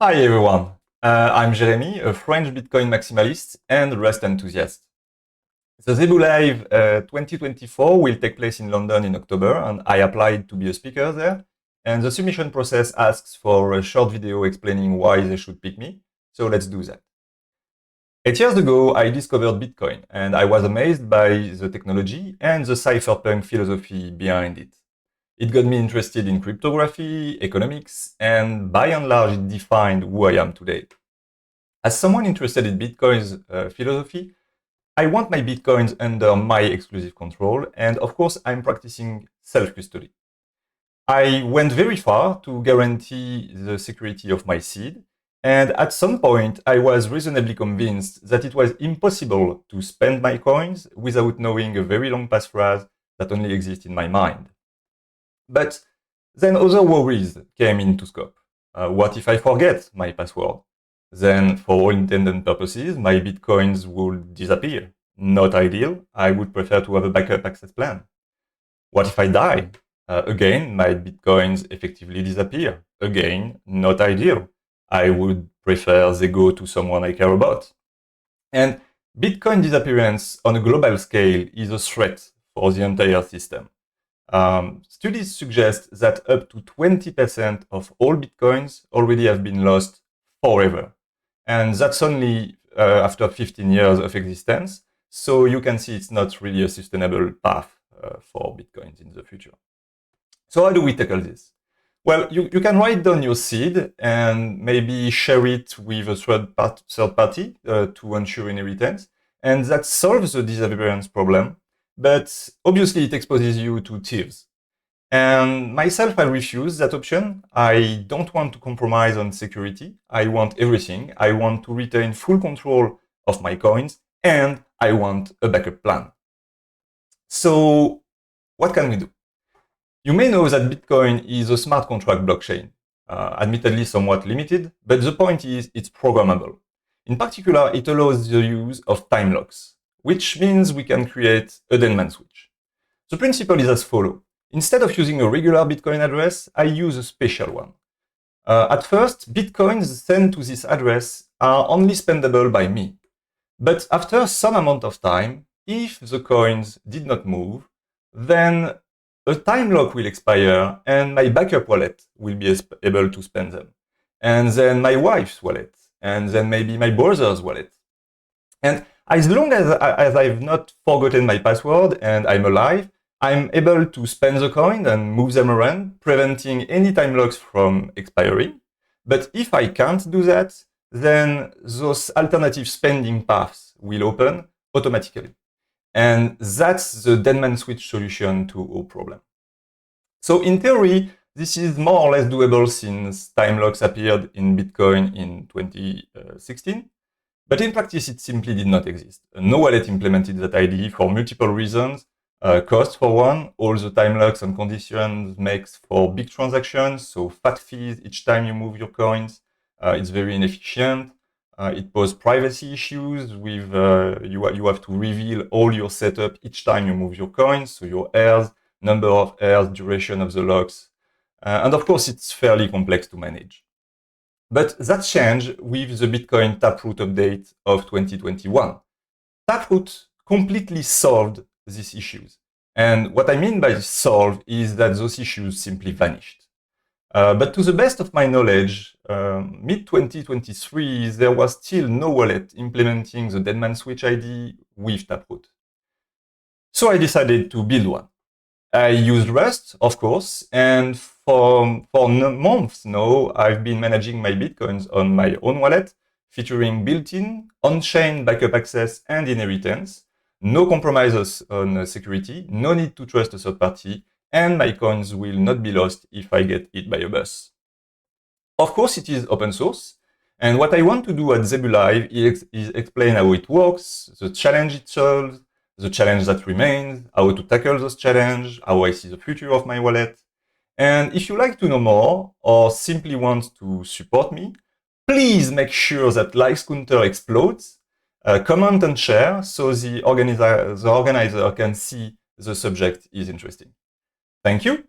Hi everyone, I'm Jeremy, a French Bitcoin maximalist and Rust enthusiast. The Zebu Live 2024 will take place in London in October, and I applied to be a speaker there. And the submission process asks for a short video explaining why they should pick me, so let's do that. 8 years ago, I discovered Bitcoin, and I was amazed by the technology and the cypherpunk philosophy behind it. It got me interested in cryptography, economics, and by and large, it defined who I am today. As someone interested in Bitcoin's philosophy, I want my Bitcoins under my exclusive control, and of course, I'm practicing self-custody. I went very far to guarantee the security of my seed, and at some point, I was reasonably convinced that it was impossible to spend my coins without knowing a very long passphrase that only exists in my mind. But then other worries came into scope. What if I forget my password? Then, for all intended purposes, my Bitcoins would disappear. Not ideal. I would prefer to have a backup access plan. What if I die? Again, my Bitcoins effectively disappear. Again, not ideal. I would prefer they go to someone I care about. And Bitcoin disappearance on a global scale is a threat for the entire system. Studies suggest that up to 20% of all Bitcoins already have been lost forever. And that's only after 15 years of existence. So you can see it's not really a sustainable path for Bitcoins in the future. So how do we tackle this? Well, you can write down your seed and maybe share it with a third party to ensure inheritance. And that solves the disappearance problem. But obviously it exposes you to thieves. And myself, I refuse that option. I don't want to compromise on security. I want everything. I want to retain full control of my coins, and I want a backup plan. So what can we do? You may know that Bitcoin is a smart contract blockchain, admittedly somewhat limited, but the point is it's programmable. In particular, it allows the use of time locks, which means we can create a dead man switch. The principle is as follows. Instead of using a regular Bitcoin address, I use a special one. At first, Bitcoins sent to this address are only spendable by me. But after some amount of time, if the coins did not move, then a time lock will expire and my backup wallet will be able to spend them. And then my wife's wallet, and then maybe my brother's wallet. And as long as I've not forgotten my password and I'm alive, I'm able to spend the coin and move them around, preventing any time locks from expiring. But if I can't do that, then those alternative spending paths will open automatically. And that's the dead man switch solution to our problem. So in theory, this is more or less doable since time locks appeared in Bitcoin in 2016. But in practice, it simply did not exist. No wallet implemented that idea for multiple reasons. Cost for one, all the time locks and conditions makes for big transactions, so fat fees each time you move your coins. It's very inefficient. It poses privacy issues with you have to reveal all your setup each time you move your coins, so your heirs, number of heirs, duration of the locks. And of course, it's fairly complex to manage. But that changed with the Bitcoin Taproot update of 2021. Taproot completely solved these issues. And what I mean by solve is that those issues simply vanished. But to the best of my knowledge, mid-2023, there was still no wallet implementing the dead man switch ID with Taproot. So I decided to build one. I used Rust, of course, and for months now, I've been managing my Bitcoins on my own wallet, featuring built-in, on-chain backup access and inheritance, no compromises on security, no need to trust a third party, and my coins will not be lost if I get hit by a bus. Of course, it is open source, and what I want to do at Zebu Live is explain how it works, the challenge it solves, the challenge that remains, how to tackle those challenges, how I see the future of my wallet. And if you like to know more or simply want to support me, please make sure that likes counter explodes, comment and share so the organizer can see the subject is interesting. Thank you.